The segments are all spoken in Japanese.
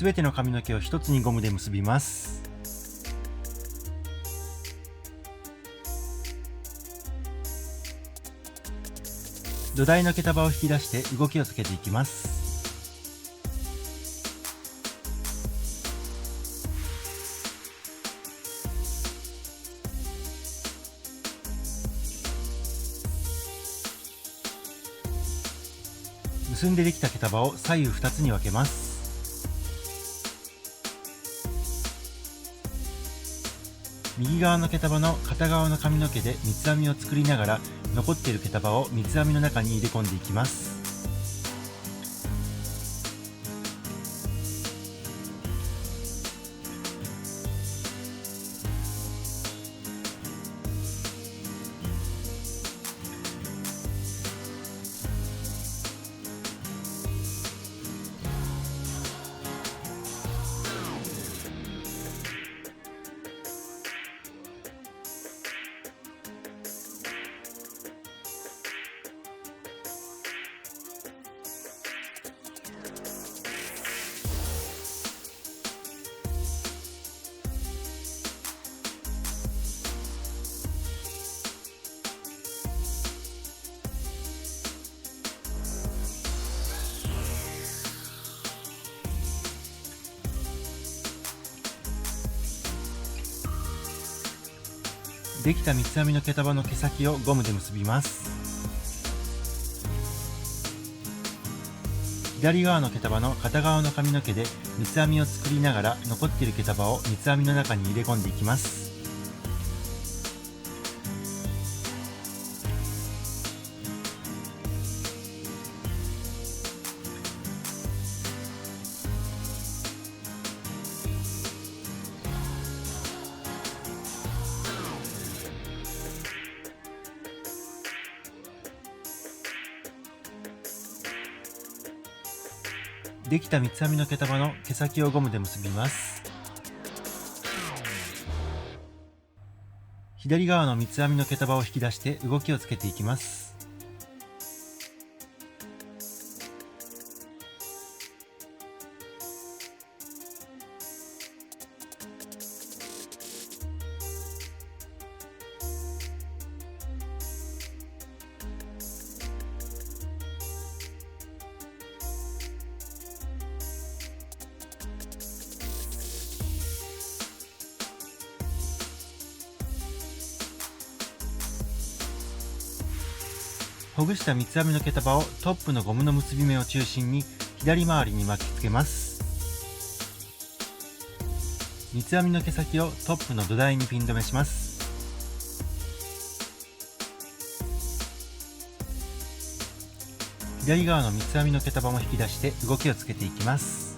すべての髪の毛を一つにゴムで結びます。土台の毛束を引き出して動きをつけていきます。結んでできた毛束を左右2つに分けます。右側の毛束の片側の髪の毛で三つ編みを作りながら、残っている毛束を三つ編みの中に入れ込んでいきます。できた三つ編みの毛束の毛先をゴムで結びます。左側の毛束の片側の髪の毛で三つ編みを作りながら、残っている毛束を三つ編みの中に入れ込んでいきます。できた三つ編みの毛束の毛先をゴムで結びます。左側の三つ編みの毛束を引き出して動きをつけていきます。ほぐした三つ編みの毛束をトップのゴムの結び目を中心に左回りに巻きつけます。三つ編みの毛先をトップの土台にピン止めします。左側の三つ編みの毛束も引き出して動きをつけていきます。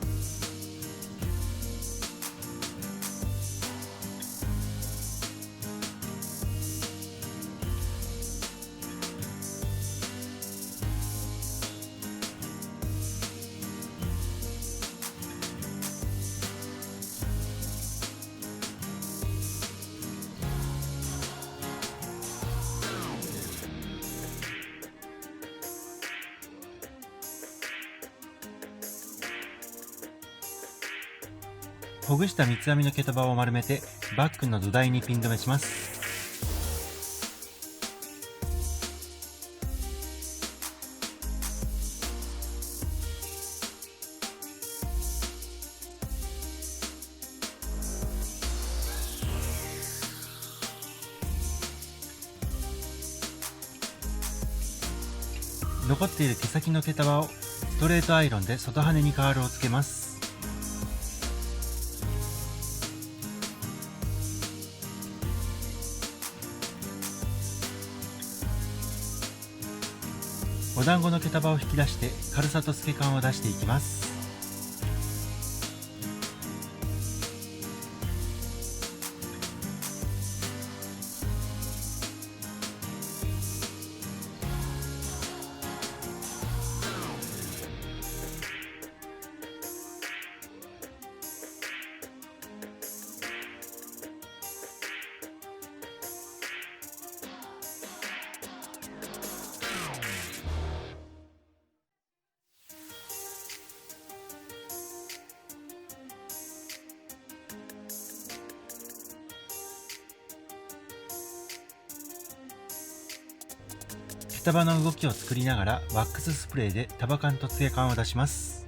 ほぐした三つ編みの毛束を丸めてバッグの土台にピン止めします。残っている毛先の毛束をストレートアイロンで外羽にカールをつけます。お団子の毛束を引き出して軽さと透け感を出していきます。毛束の動きを作りながらワックススプレーで束感とツヤ感を出します。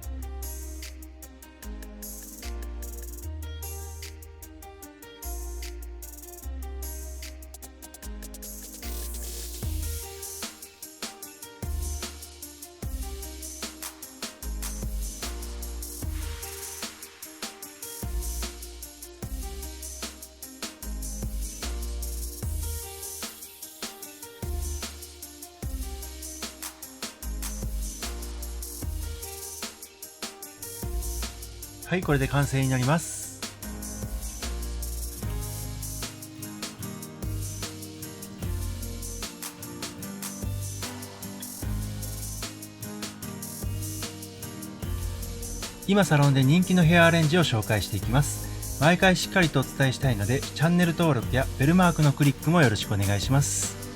はい、これで完成になります。今サロンで人気のヘアアレンジを紹介していきます。毎回しっかりとお伝えしたいので、チャンネル登録やベルマークのクリックもよろしくお願いします。